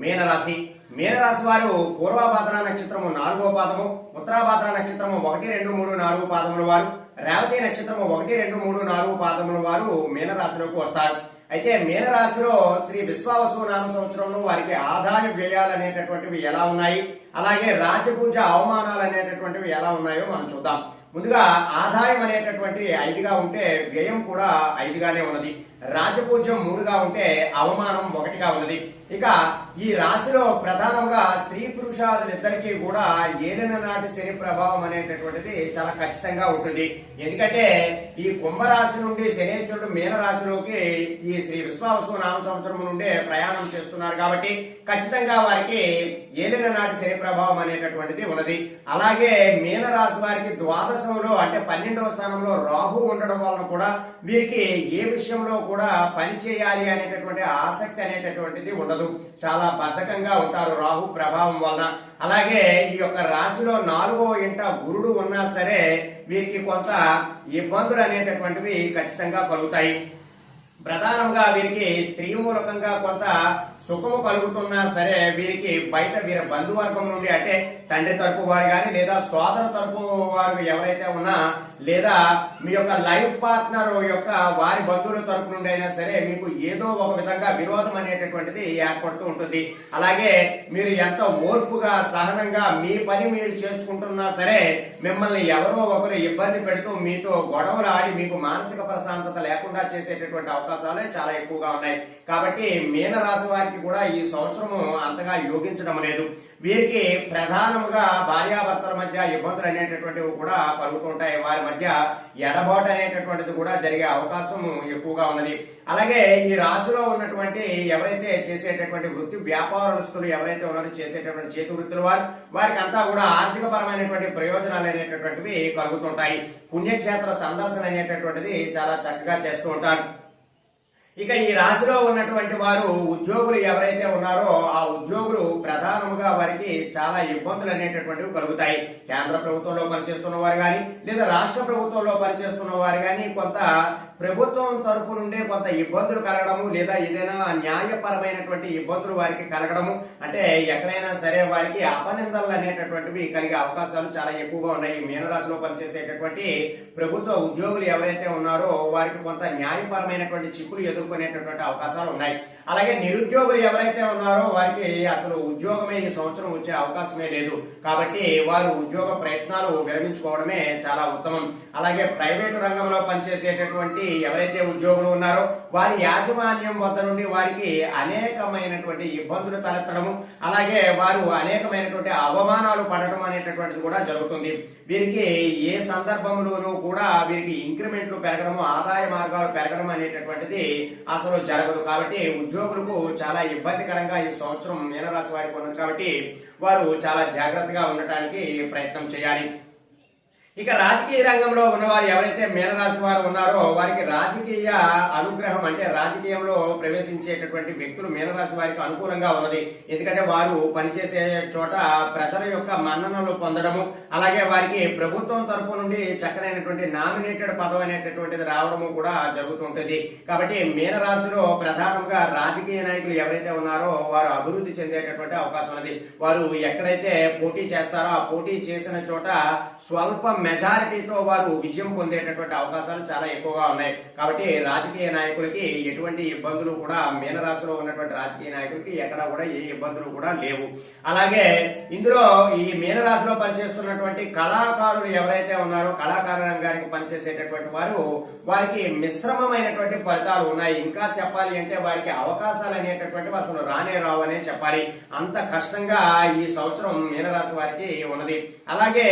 మీనరాశి. మీనరాశి వారు పూర్వభాద్ర నక్షత్రము 4వ పాదము, ఉత్తరాభాద్ర నక్షత్రము 1, 2, 3, 4 పాదముల వారు, రేవతి నక్షత్రము 1, 2, 3, 4 పాదముల వారు మీనరాశిలోకి వస్తారు. అయితే మీనరాశిలో శ్రీ విశ్వావసు నామ సంవత్సరంలో వారికి ఆదాయ వ్యయాలు అనేటటువంటివి ఎలా ఉన్నాయి, అలాగే రాజపూజ అవమానాలు అనేటటువంటివి ఎలా ఉన్నాయో మనం చూద్దాం. ముందుగా ఆదాయం అనేటటువంటి 5గా ఉంటే వ్యయం కూడా 5గానే ఉన్నది. రాజపూజ్యం 3గా ఉంటే అవమానం 1గా ఉన్నది. ఇక ఈ రాశిలో ప్రధానంగా స్త్రీ పురుషాదులిద్దరికీ కూడా ఏలిన నాటి శని ప్రభావం అనేటటువంటిది చాలా ఖచ్చితంగా ఉంటుంది. ఎందుకంటే ఈ కుంభరాశి నుండి శనేశ్వరుడు మీనరాశిలోకి ఈ శ్రీ విశ్వావసు నామ సంవత్సరం నుండే ప్రయాణం చేస్తున్నారు కాబట్టి ఖచ్చితంగా వారికి ఏలిన నాటి శని ప్రభావం అనేటటువంటిది ఉన్నది. అలాగే మీనరాశి వారికి ద్వాదశంలో అంటే 12వ స్థానంలో రాహు ఉండడం వలన కూడా వీరికి ఏ విషయంలో కూడా పని చేయాలి అనేటటువంటి ఆసక్తి అనేటటువంటిది ఉండదు. చాలా బద్ధకంగా ఉంటారు రాహు ప్రభావం వలన. అలాగే ఈ యొక్క రాశిలో 4వ ఇంట గురుడు ఉన్నా సరే వీరికి కొంత ఇబ్బందులు అనేటటువంటివి ఖచ్చితంగా కలుగుతాయి. ప్రధానంగా వీరికి స్త్రీ మూలకంగా కొంత సుఖము కలుగుతున్నా సరే వీరికి బయట వీరి బంధువర్గం నుండి అంటే తండ్రి తరపు వారు కానీ లేదా సోదర తరపు వారు ఎవరైతే ఉన్నా లేదా మీ యొక్క లైఫ్ పార్ట్నర్ యొక్క వారి బంధువుల తరపు నుండి అయినా సరే మీకు ఏదో ఒక విధంగా విరోధం అనేటటువంటిది ఏర్పడుతూ ఉంటుంది. అలాగే మీరు ఎంత ఓర్పుగా సహనంగా మీ పని మీరు చేసుకుంటున్నా సరే మిమ్మల్ని ఎవరో ఒకరు ఇబ్బంది పెడుతూ మీతో గొడవలు ఆడి మీకు మానసిక ప్రశాంతత లేకుండా చేసేటటువంటి అవకాశాలే చాలా ఎక్కువగా ఉన్నాయి. కాబట్టి మీనరాశి వారికి కూడా ఈ సంవత్సరము అంతగా యోగించడం లేదు. వీరికి ప్రధానంగా భార్యాభర్తల మధ్య ఇబ్బందులు అనేటటువంటివి కూడా కలుగుతుంటాయి. వారి మధ్య ఎడబాటు అనేటటువంటిది కూడా జరిగే అవకాశం ఎక్కువగా ఉన్నది. అలాగే ఈ రాశిలో ఉన్నటువంటి ఎవరైతే చేసేటటువంటి వృత్తి వ్యాపారస్తులు ఎవరైతే ఉన్నారో చేసేటటువంటి చేతి వృత్తుల వారికి అంతా కూడా ఆర్థిక పరమైనటువంటి ప్రయోజనాలు అనేటటువంటివి కలుగుతుంటాయి. పుణ్యక్షేత్ర సందర్శన అనేటటువంటిది చాలా చక్కగా చేస్తూ ఉంటారు. ఇక ఈ రాశిలో ఉన్నటువంటి వారు ఉద్యోగులు ఎవరైతే ఉన్నారో ఆ ఉద్యోగులు ప్రధానంగా వారికి చాలా ఇబ్బందులు అనేటటువంటివి కలుగుతాయి. కేంద్ర ప్రభుత్వంలో పనిచేస్తున్న వారు కానీ లేదా రాష్ట్ర ప్రభుత్వంలో పనిచేస్తున్న వారు కానీ కొంత ప్రభుత్వం తరపు నుండే కొంత ఇబ్బందులు కలగడము లేదా ఏదైనా న్యాయపరమైనటువంటి ఇబ్బందులు వారికి కలగడము అంటే ఎక్కడైనా సరే వారికి అపనిందనలు అనేటటువంటివి కలిగే అవకాశాలు చాలా ఎక్కువగా ఉన్నాయి. మీనరాశిలో పనిచేసేటటువంటి ప్రభుత్వ ఉద్యోగులు ఎవరైతే ఉన్నారో వారికి కొంత న్యాయపరమైనటువంటి చిక్కులు ఎదుర్కొనేటటువంటి అవకాశాలు ఉన్నాయి. అలాగే నిరుద్యోగులు ఎవరైతే ఉన్నారో వారికి అసలు ఉద్యోగమే ఈ సంవత్సరం వచ్చే అవకాశమే లేదు. కాబట్టి వారు ఉద్యోగ ప్రయత్నాలు విరమించుకోవడమే చాలా ఉత్తమం. అలాగే ప్రైవేటు రంగంలో పనిచేసేటటువంటి ఎవరైతే ఉద్యోగులు ఉన్నారో వారి యాజమాన్యం వద్ద నుండి వారికి అనేకమైనటువంటి ఇబ్బందులు తలెత్తడము అలాగే వారు అనేకమైనటువంటి అవమానాలు పడటం అనేటటువంటిది కూడా జరుగుతుంది. వీరికి ఏ సందర్భంలోనూ కూడా వీరికి ఇంక్రిమెంట్లు పెరగడము ఆదాయ మార్గాలు పెరగడం అనేటటువంటిది అసలు జరగదు. కాబట్టి ఉద్యోగులకు చాలా ఇబ్బందికరంగా ఈ సంవత్సరం మీనరాశి వారికి ఉన్నది. కాబట్టి వారు చాలా జాగ్రత్తగా ఉండటానికి ప్రయత్నం చేయాలి. ఇక రాజకీయ రంగంలో ఉన్నవారు ఎవరైతే మీనరాశి వారు ఉన్నారో వారికి రాజకీయ అనుగ్రహం అంటే రాజకీయంలో ప్రవేశించేటటువంటి వ్యక్తులు మీనరాశి వారికి అనుకూలంగా ఉన్నది. ఎందుకంటే వారు పనిచేసే చోట ప్రజల యొక్క మన్ననలు పొందడము అలాగే వారికి ప్రభుత్వం తరపు నుండి చక్కనైనటువంటి నామినేటెడ్ పదవి అనేటటువంటిది రావడము కూడా జరుగుతుంటుంది. కాబట్టి మీనరాశిలో ప్రధానంగా రాజకీయ నాయకులు ఎవరైతే ఉన్నారో వారు అభివృద్ధి చెందేటటువంటి అవకాశం ఉన్నది. వారు ఎక్కడైతే పోటీ చేస్తారో ఆ పోటీ చేసిన చోట స్వల్ప మెజారిటీతో వారు విజయం పొందేటటువంటి అవకాశాలు చాలా ఎక్కువగా ఉన్నాయి. కాబట్టి రాజకీయ నాయకులకి ఎటువంటి ఇబ్బందులు కూడా మీనరాశిలో ఉన్నటువంటి రాజకీయ నాయకులకి ఎక్కడా కూడా ఏ ఇబ్బందులు కూడా లేవు. అలాగే ఇందులో ఈ మీనరాశిలో పనిచేస్తున్నటువంటి కళాకారులు ఎవరైతే ఉన్నారో కళాకార రంగానికి పనిచేసేటటువంటి వారికి మిశ్రమమైనటువంటి ఫలితాలు ఉన్నాయి. ఇంకా చెప్పాలి అంటే వారికి అవకాశాలు అనేటటువంటివి అసలు రానే రావనే చెప్పాలి. అంత కష్టంగా ఈ సంవత్సరం మీనరాశి వారికి ఉన్నది. అలాగే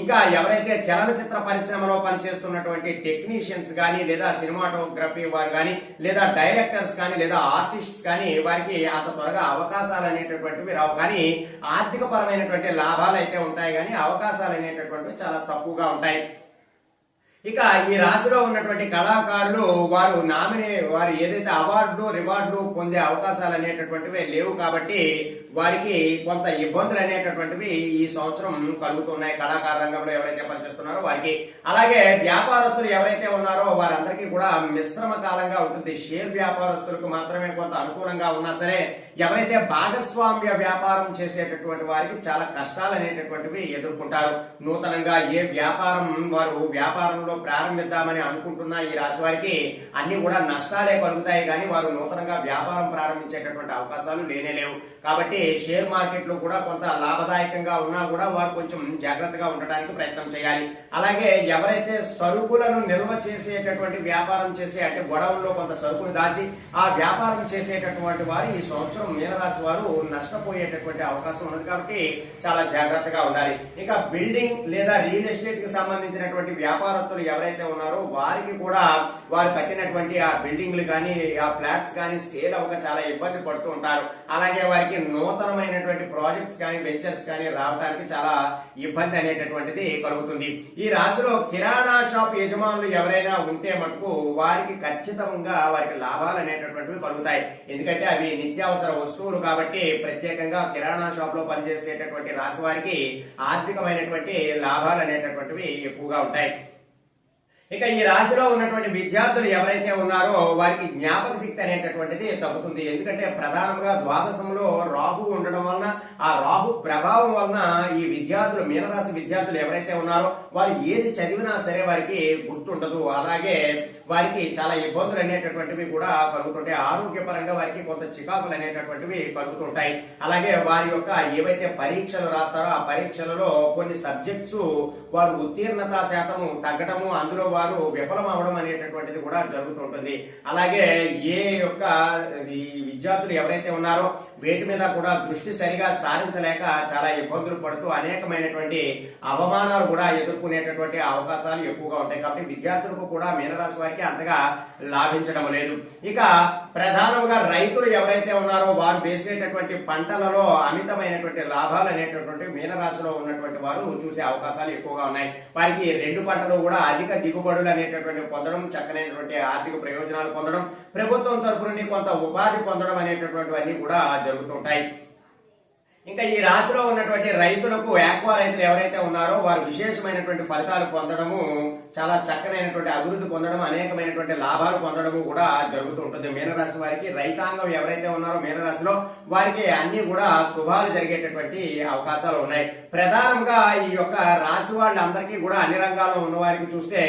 ఇంకా ఎవరైతే చలనచిత్ర పరిశ్రమలో పనిచేస్తున్నటువంటి టెక్నీషియన్స్ కానీ లేదా సినిమాటోగ్రఫీ వారు కానీ లేదా డైరెక్టర్స్ కానీ లేదా ఆర్టిస్ట్స్ కానీ వారికి అంత త్వరగా అవకాశాలు అనేటటువంటివి రావు. కానీ ఆర్థిక పరమైనటువంటి లాభాలు అయితే ఉంటాయి కానీ అవకాశాలు అనేటటువంటివి చాలా తక్కువగా ఉంటాయి. ఇక ఈ రాశిలో ఉన్నటువంటి కళాకారులు వారు ఏదైతే అవార్డులు రివార్డులు పొందే అవకాశాలు అనేటటువంటివి లేవు కాబట్టి వారికి కొంత ఇబ్బందులు అనేటటువంటివి ఈ సంవత్సరం కలుగుతున్నాయి. కళాకార రంగంలో ఎవరైతే పనిచేస్తున్నారో వారికి, అలాగే వ్యాపారస్తులు ఎవరైతే ఉన్నారో వారందరికీ కూడా మిశ్రమ కాలంగా ఉంటుంది. షేర్ వ్యాపారస్తులకు మాత్రమే కొంత అనుకూలంగా ఉన్నా సరే, ఎవరైతే భాగస్వామ్య వ్యాపారం చేసేటటువంటి వారికి చాలా కష్టాలు అనేటటువంటివి ఎదుర్కొంటారు. నూతనంగా ఏ వ్యాపారంలో ప్రారంభిద్దామని అనుకుంటున్న ఈ రాశి వారికి అన్ని కూడా నష్టాలే కలుగుతాయి, కానీ వారు నూతనంగా వ్యాపారం ప్రారంభించేటటువంటి అవకాశాలు లేనేలేవు. కాబట్టి షేర్ మార్కెట్ లో కూడా కొంత లాభదాయకంగా ఉన్నా కూడా వారు కొంచెం జాగ్రత్తగా ఉండడానికి ప్రయత్నం చేయాలి. అలాగే ఎవరైతే సరుకులను నిల్వ చేసేటటువంటి వ్యాపారం చేసే, అంటే గొడవల్లో కొంత సరుకును దాచి ఆ వ్యాపారం చేసేటటువంటి వారు ఈ సంవత్సరం మీనరాశి వారు నష్టపోయేటటువంటి అవకాశం ఉన్నది. కాబట్టి చాలా జాగ్రత్తగా ఉండాలి. ఇక బిల్డింగ్ లేదా రియల్ ఎస్టేట్ కి సంబంధించినటువంటి వ్యాపారస్తులు ఎవరైతే ఉన్నారో వారికి కూడా వారు కట్టినటువంటి ఆ బిల్డింగ్లు కానీ ఆ ఫ్లాట్స్ కానీ సేల్ అవ్వక చాలా ఇబ్బంది పడుతూ ఉంటారు. అలాగే వారికి నూతనమైనటువంటి ప్రాజెక్ట్స్ కానీ వెంచర్స్ కానీ రావడానికి చాలా ఇబ్బంది అనేటటువంటిది కలుగుతుంది. ఈ రాశిలో కిరాణా షాప్ యజమానులు ఎవరైనా ఉంటే మటుకు వారికి ఖచ్చితంగా వారికి లాభాలు అనేటటువంటివి కలుగుతాయి. ఎందుకంటే అవి నిత్యావసర వస్తువులు కాబట్టి ప్రత్యేకంగా కిరాణా షాప్ లో పనిచేసేటటువంటి రాశి వారికి ఆర్థికమైనటువంటి లాభాలు అనేటటువంటివి ఎక్కువగా ఉంటాయి. ఇక ఈ రాశిలో ఉన్నటువంటి విద్యార్థులు ఎవరైతే ఉన్నారో వారికి జ్ఞాపక శక్తి అనేటటువంటిది తగ్గుతుంది. ఎందుకంటే ప్రధానంగా ద్వాదశంలో రాహు ఉండడం వలన, ఆ రాహు ప్రభావం వలన ఈ విద్యార్థులు, మీనరాశి విద్యార్థులు ఎవరైతే ఉన్నారో వారు ఏది చదివినా సరే వారికి గుర్తుండదు. అలాగే వారికి చాలా ఇబ్బందులు అనేటటువంటివి కూడా కలుగుతుంటాయి. ఆరోగ్యపరంగా వారికి కొంత చికాకులు అనేటటువంటివి కలుగుతుంటాయి. అలాగే వారి యొక్క ఏవైతే పరీక్షలు రాస్తారో ఆ పరీక్షలలో కొన్ని సబ్జెక్ట్స్ వారు ఉత్తీర్ణత శాతము తగ్గటము, అందులో వారు విఫలం అవడం అనేటటువంటిది కూడా జరుగుతుంటుంది. అలాగే ఈ విద్యార్థులు ఎవరైతే ఉన్నారో వేటి మీద కూడా దృష్టి సరిగా సారించలేక చాలా ఇబ్బందులు పడుతూ అనేకమైనటువంటి అవమానాలు కూడా ఎదుర్కొనేటటువంటి అవకాశాలు ఎక్కువగా ఉంటాయి. కాబట్టి విద్యార్థులకు కూడా మీనరాశి వారికి అంతగా లాభించడం లేదు. ఇక ప్రధానంగా రైతులు ఎవరైతే ఉన్నారో వారు వేసేటటువంటి పంటలలో అమితమైనటువంటి లాభాలు అనేటటువంటి మీనరాశిలో ఉన్నటువంటి వారు చూసే అవకాశాలు ఎక్కువగా ఉన్నాయి. వారికి రెండు పంటలు కూడా అధిక దిగుబడులు అనేటటువంటి పొందడం, చక్కనైనటువంటి ఆర్థిక ప్రయోజనాలు పొందడం, ప్రభుత్వం తరపు నుండి కొంత ఉపాధి పొందడం అనేటటువంటివన్నీ కూడా జరుగుతుంటాయి. ఇంకా ఈ రాశిలో ఉన్నటువంటి రైతులకు, ఆక్వా రైతులు ఎవరైతే ఉన్నారో వారు విశేషమైనటువంటి ఫలితాలు పొందడము, చాలా చక్కనైనటువంటి అభివృద్ధి పొందడం, అనేకమైనటువంటి లాభాలు పొందడము కూడా జరుగుతూ ఉంటుంది. మీనరాశి వారికి రైతాంగం ఎవరైతే ఉన్నారో మీనరాశిలో వారికి అన్ని కూడా శుభాలు జరిగేటటువంటి అవకాశాలు ఉన్నాయి. ప్రధానంగా ఈ యొక్క రాశి వాళ్ళందరికీ కూడా అన్ని రంగాల్లో ఉన్న వారికి చూస్తే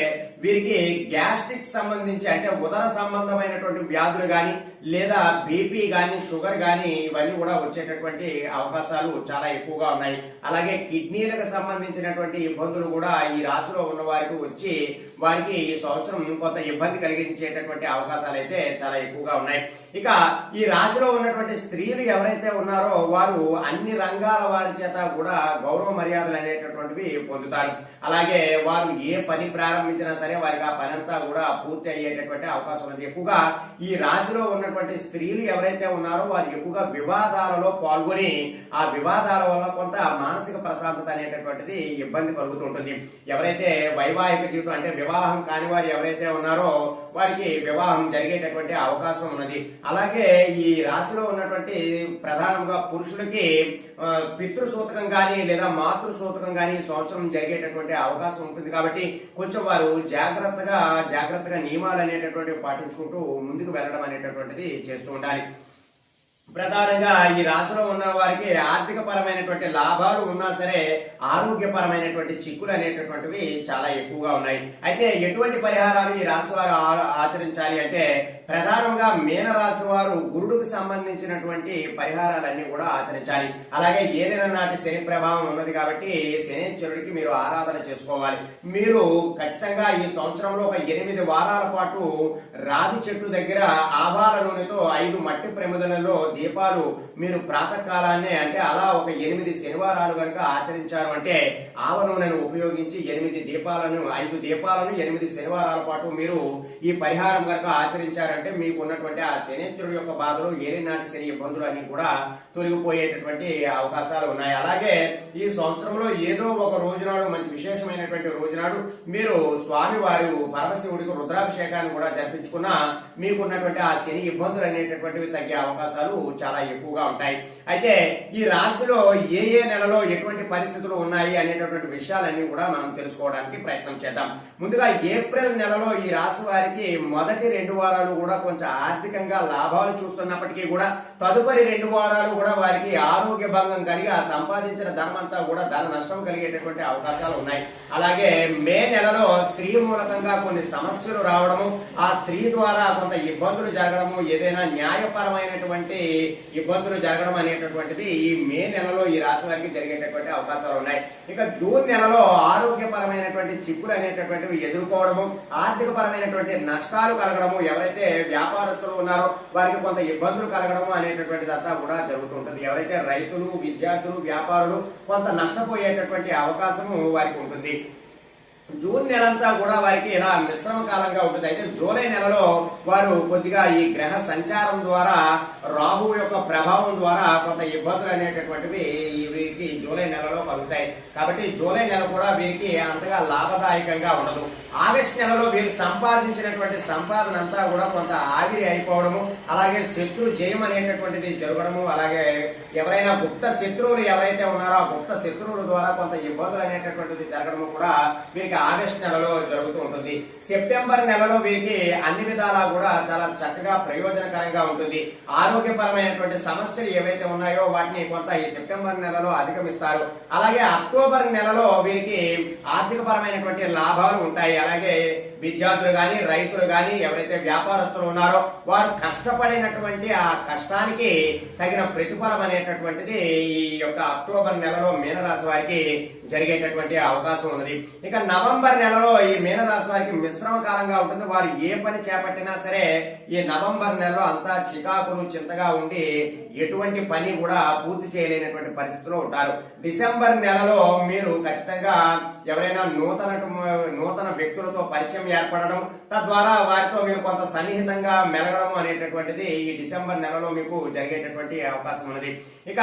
వీరికి గ్యాస్ట్రిక్ సంబంధించి, అంటే ఉదర సంబంధమైనటువంటి వ్యాధులు గాని లేదా బీపీ గాని షుగర్ గాని ఇవన్నీ కూడా వచ్చేటటువంటి అవకాశాలు చాలా ఎక్కువగా ఉన్నాయి. అలాగే కిడ్నీలకు సంబంధించినటువంటి ఇబ్బందులు కూడా ఈ రాశిలో ఉన్న వారికి వచ్చి వారికి ఈ సంవత్సరం కొంత ఇబ్బంది కలిగించేటటువంటి అవకాశాలు అయితే చాలా ఎక్కువగా ఉన్నాయి. ఇక ఈ రాశిలో ఉన్నటువంటి స్త్రీలు ఎవరైతే ఉన్నారో వారు అన్ని రంగాల వారి చేత కూడా గౌరవ మర్యాదలు అనేటటువంటివి పొందుతారు. అలాగే వారు ఏ పని ప్రారంభించినా సరే వారికి ఆ పని అంతా కూడా పూర్తి అయ్యేటటువంటి అవకాశం ఉంది. ఎక్కువగా ఈ రాశిలో ఉన్నటువంటి స్త్రీలు ఎవరైతే ఉన్నారో వారు ఎక్కువగా వివాదాలలో పాల్గొని ఆ వివాదాల వల్ల కొంత మానసిక ప్రశాంతత అనేటటువంటిది ఇబ్బంది కలుగుతుంటుంది. ఎవరైతే వైవాహిక జీవితం, అంటే వివాహం కాని వారు ఎవరైతే ఉన్నారో వారికి వివాహం జరిగేటటువంటి అవకాశం ఉన్నది. అలాగే ఈ రాశిలో ఉన్నటువంటి ప్రధానంగా పురుషులకి పితృసూతకం గాని లేదా మాతృసూతకం గాని సంవత్సరం జరిగేటటువంటి అవకాశం ఉంటుంది. కాబట్టి కొంచెం వారు జాగ్రత్తగా నియమాలు అనేటటువంటివి పాటించుకుంటూ ముందుకు వెళ్ళడం అనేటటువంటిది చేస్తూ ఉండాలి. ప్రధానంగా ఈ రాశిలో ఉన్న వారికి ఆర్థిక పరమైనటువంటి లాభాలు ఉన్నా సరే ఆరోగ్యపరమైనటువంటి చిక్కులు అనేటటువంటివి చాలా ఎక్కువగా ఉన్నాయి. అయితే ఎటువంటి పరిహారాలు ఈ రాశి వారు ఆచరించాలి అంటే ప్రధానంగా మీన రాశి వారు గురుడుకు సంబంధించినటువంటి పరిహారాలన్నీ కూడా ఆచరించాలి. అలాగే ఏదైనా నాటి శని ప్రభావం ఉన్నది కాబట్టి శనేశ్వరుడికి మీరు ఆరాధన చేసుకోవాలి. మీరు ఖచ్చితంగా ఈ సంవత్సరంలో ఒక 8 వారాల పాటు రావి చెట్టు దగ్గర ఆవాల నూనెతో 5 మట్టి ప్రమిదలలో దీపాలు మీరు ప్రాతకాలాన్నే అంటే అలా ఒక 8 శనివారాలు కనుక ఆచరించారు అంటే ఆవ నూనెను ఉపయోగించి 5 దీపాలను 8 శనివారాల పాటు మీరు ఈ పరిహారం కనుక ఆచరించారంటే మీకు ఉన్నటువంటి ఆ శనేశ్వరుడు యొక్క బాధలు ఏలినాటి శని ఇబ్బందులు అన్ని కూడా తొలగిపోయేటటువంటి అవకాశాలు ఉన్నాయి. అలాగే ఈ సంవత్సరంలో ఏదో ఒక రోజునాడు మంచి విశేషమైనటువంటి రోజునాడు మీరు స్వామివారి పరమశివుడికి రుద్రాభిషేకాన్ని కూడా జరిపించుకున్న మీకున్నటువంటి ఆ శని ఇబ్బందులు అనేటటువంటివి తగ్గే అవకాశాలు చాలా ఎక్కువగా ఉంటాయి. అయితే ఈ రాశిలో ఏ నెలలో ఎటువంటి పరిస్థితులు ఉన్నాయి అనేటటువంటి విషయాలన్నీ కూడా మనం తెలుసుకోవడానికి ప్రయత్నం చేద్దాం. ముందుగా ఏప్రిల్ నెలలో ఈ రాశి వారికి మొదటి 2 వారాలు కూడా కొంచెం ఆర్థికంగా లాభాలు చూస్తున్నప్పటికీ కూడా తదుపరి 2 వారాలు కూడా వారికి ఆరోగ్య భంగం కలిగి ఆ సంపాదించిన ధనం అంతా కూడా ధన నష్టం కలిగేటటువంటి అవకాశాలు ఉన్నాయి. అలాగే మే నెలలో స్త్రీ మూలకంగా కొన్ని సమస్యలు రావడము, ఆ స్త్రీ ద్వారా కొంత ఇబ్బందులు జరగడము, ఏదైనా న్యాయపరమైనటువంటి ఇబ్బందులు జరగడం అనేటటువంటిది ఈ మే నెలలో ఈ రాశి వారికి జరిగేటటువంటి అవకాశాలు ఉన్నాయి. ఇక జూన్ నెలలో ఆరోగ్యపరమైనటువంటి చిక్కులు అనేటటువంటివి ఎదుర్కోవడము, ఆర్థిక పరమైనటువంటి నష్టాలు కలగడము, ఎవరైతే వ్యాపారస్తులు ఉన్నారో వారికి కొంత ఇబ్బందులు కలగడము అనేటటువంటిది అంతా కూడా జరుగుతుంటుంది. ఎవరైతే రైతులు, విద్యార్థులు, వ్యాపారులు కొంత నష్టపోయేటటువంటి అవకాశము వారికి ఉంటుంది. జూన్ నెలంతా కూడా వారికి ఇలా మిశ్రమ కాలంగా ఉంటుంది. అయితే జూలై నెలలో వారు కొద్దిగా ఈ గ్రహ సంచారం ద్వారా రాహు యొక్క ప్రభావం ద్వారా కొంత ఇబ్బందులు అనేటటువంటివి వీరికి జూలై నెలలో కలుగుతాయి. కాబట్టి జూలై నెల కూడా వీరికి అంతగా లాభదాయకంగా ఉండదు. ఆగస్టు నెలలో వీరు సంపాదించినటువంటి సంపాదన అంతా కూడా కొంత ఆవిరి అయిపోవడము, అలాగే శత్రు జయం అనేటటువంటిది జరగడము, అలాగే ఎవరైనా గుప్త శత్రువులు ఎవరైతే ఉన్నారో ఆ గుప్త శత్రువుల ద్వారా కొంత ఇబ్బందులు అనేటటువంటిది జరగడము కూడా వీరికి ఆగస్టు నెలలో జరుగుతూ ఉంటుంది. సెప్టెంబర్ నెలలో వీరికి అన్ని విధాలా కూడా చాలా చక్కగా ప్రయోజనకరంగా ఉంటుంది. ఆరోగ్యపరమైనటువంటి సమస్యలు ఏవైతే ఉన్నాయో వాటిని కొంత ఈ సెప్టెంబర్ నెలలో అధిగమిస్తారు. అలాగే అక్టోబర్ నెలలో వీరికి ఆర్థిక పరమైనటువంటి లాభాలు ఉంటాయి. అలాగే విద్యార్థులు గాని, రైతులు గాని, ఎవరైతే వ్యాపారస్తులు ఉన్నారో వారు కష్టపడినటువంటి ఆ కష్టానికి తగిన ప్రతిఫలం అనేటటువంటిది ఈ యొక్క అక్టోబర్ నెలలో మీనరాశి వారికి జరిగేటటువంటి అవకాశం ఉన్నది. ఇక నవంబర్ నెలలో ఈ మీనరాశి వారికి మిశ్రమ కాలంగా ఉంటుంది. వారు ఏ పని చేపట్టినా సరే ఈ నవంబర్ నెలలో అంతా చికాకులు చింతగా ఉండి ఎటువంటి పని కూడా పూర్తి చేయలేనటువంటి పరిస్థితిలో ఉంటారు. డిసెంబర్ నెలలో మీరు ఖచ్చితంగా ఎవరైనా నూతన వ్యక్తులతో పరిచయం ఏర్పడడం, తద్వారా వారితో మీరు కొంత సన్నిహితంగా మెలగడం అనేటటువంటిది ఈ డిసెంబర్ నెలలో మీకు జరిగేటటువంటి అవకాశం ఉన్నది. ఇక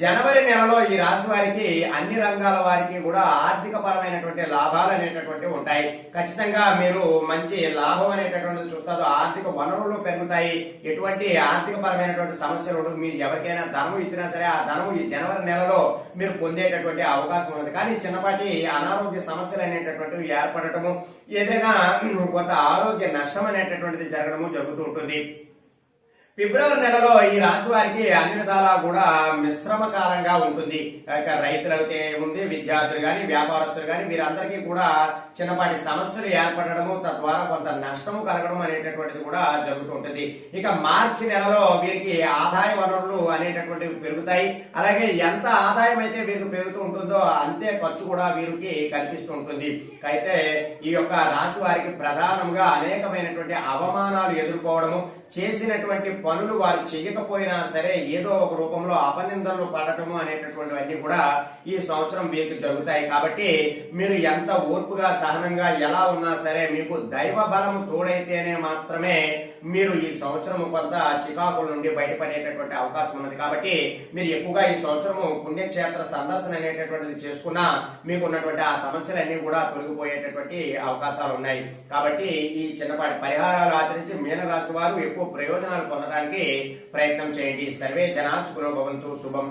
జనవరి నెలలో ఈ రాశి వారికి అన్ని రంగాల వారికి కూడా ఆర్థిక పరమైనటువంటి లాభాలు అనేటటువంటివి ఉంటాయి. ఖచ్చితంగా మీరు మంచి లాభం అనేటటువంటిది చూస్తారు. ఆర్థిక వనరులు పెరుగుతాయి. ఎటువంటి ఆర్థిక పరమైనటువంటి సమస్యలు ఉండవు. మీరు ఎవరికైనా ధనము ఇచ్చినా సరే ఆ ధనము ఈ జనవరి నెలలో మీరు పొందేటటువంటి అవకాశం ఉన్నది. కానీ చిన్నపాటి అనారోగ్య సమస్యలు అనేటటువంటివి ఏర్పడటము, ఏదైనా కొంత ఆరోగ్య నష్టం అనేటటువంటిది జరగడము జరుగుతూ ఉంటుంది. ఫిబ్రవరి నెలలో ఈ రాశి వారికి అన్ని విధాలా కూడా మిశ్రమ కాలంగా ఉంటుంది. రైతులైతే ఉంది, విద్యార్థులు గాని, వ్యాపారస్తులు గాని వీరందరికీ కూడా చిన్నపాటి సమస్యలు ఏర్పడము, తద్వారా కొంత నష్టము కలగడం అనేటటువంటిది కూడా జరుగుతూ ఉంటుంది. ఇక మార్చి నెలలో వీరికి ఆదాయ వనరులు అనేటటువంటివి పెరుగుతాయి. అలాగే ఎంత ఆదాయం అయితే వీరికి పెరుగుతూ ఉంటుందో అంతే ఖర్చు కూడా వీరికి కనిపిస్తూ ఉంటుంది. అయితే ఈ యొక్క రాశి వారికి ప్రధానంగా అనేకమైనటువంటి అవమానాలు ఎదుర్కోవడము, చేసినటువంటి పనులు వారు చేయకపోయినా సరే ఏదో ఒక రూపంలో అపనిందనలు పడటము అనేటటువంటివన్నీ కూడా ఈ సంవత్సరం వీరికి జరుగుతాయి. కాబట్టి మీరు ఎంత ఓర్పుగా సహనంగా ఎలా ఉన్నా సరే మీకు దైవ బలము తోడైతేనే మాత్రమే మీరు ఈ సంవత్సరం కొంత చికాకుల నుండి బయటపడేటటువంటి అవకాశం ఉన్నది. కాబట్టి మీరు ఎక్కువగా ఈ సంవత్సరము పుణ్యక్షేత్ర సందర్శన అనేటటువంటిది చేసుకున్నా మీకు ఉన్నటువంటి ఆ సమస్యలన్నీ కూడా తొలగిపోయేటటువంటి అవకాశాలు ఉన్నాయి. కాబట్టి ఈ చిన్నపాటి పరిహారాలు ఆచరించి మీనరాశి వారు ఎక్కువ ప్రయోజనాలు పొందడానికి ప్రయత్నం చేయండి. సర్వే జనా సుఖినో భవంతు. శుభం.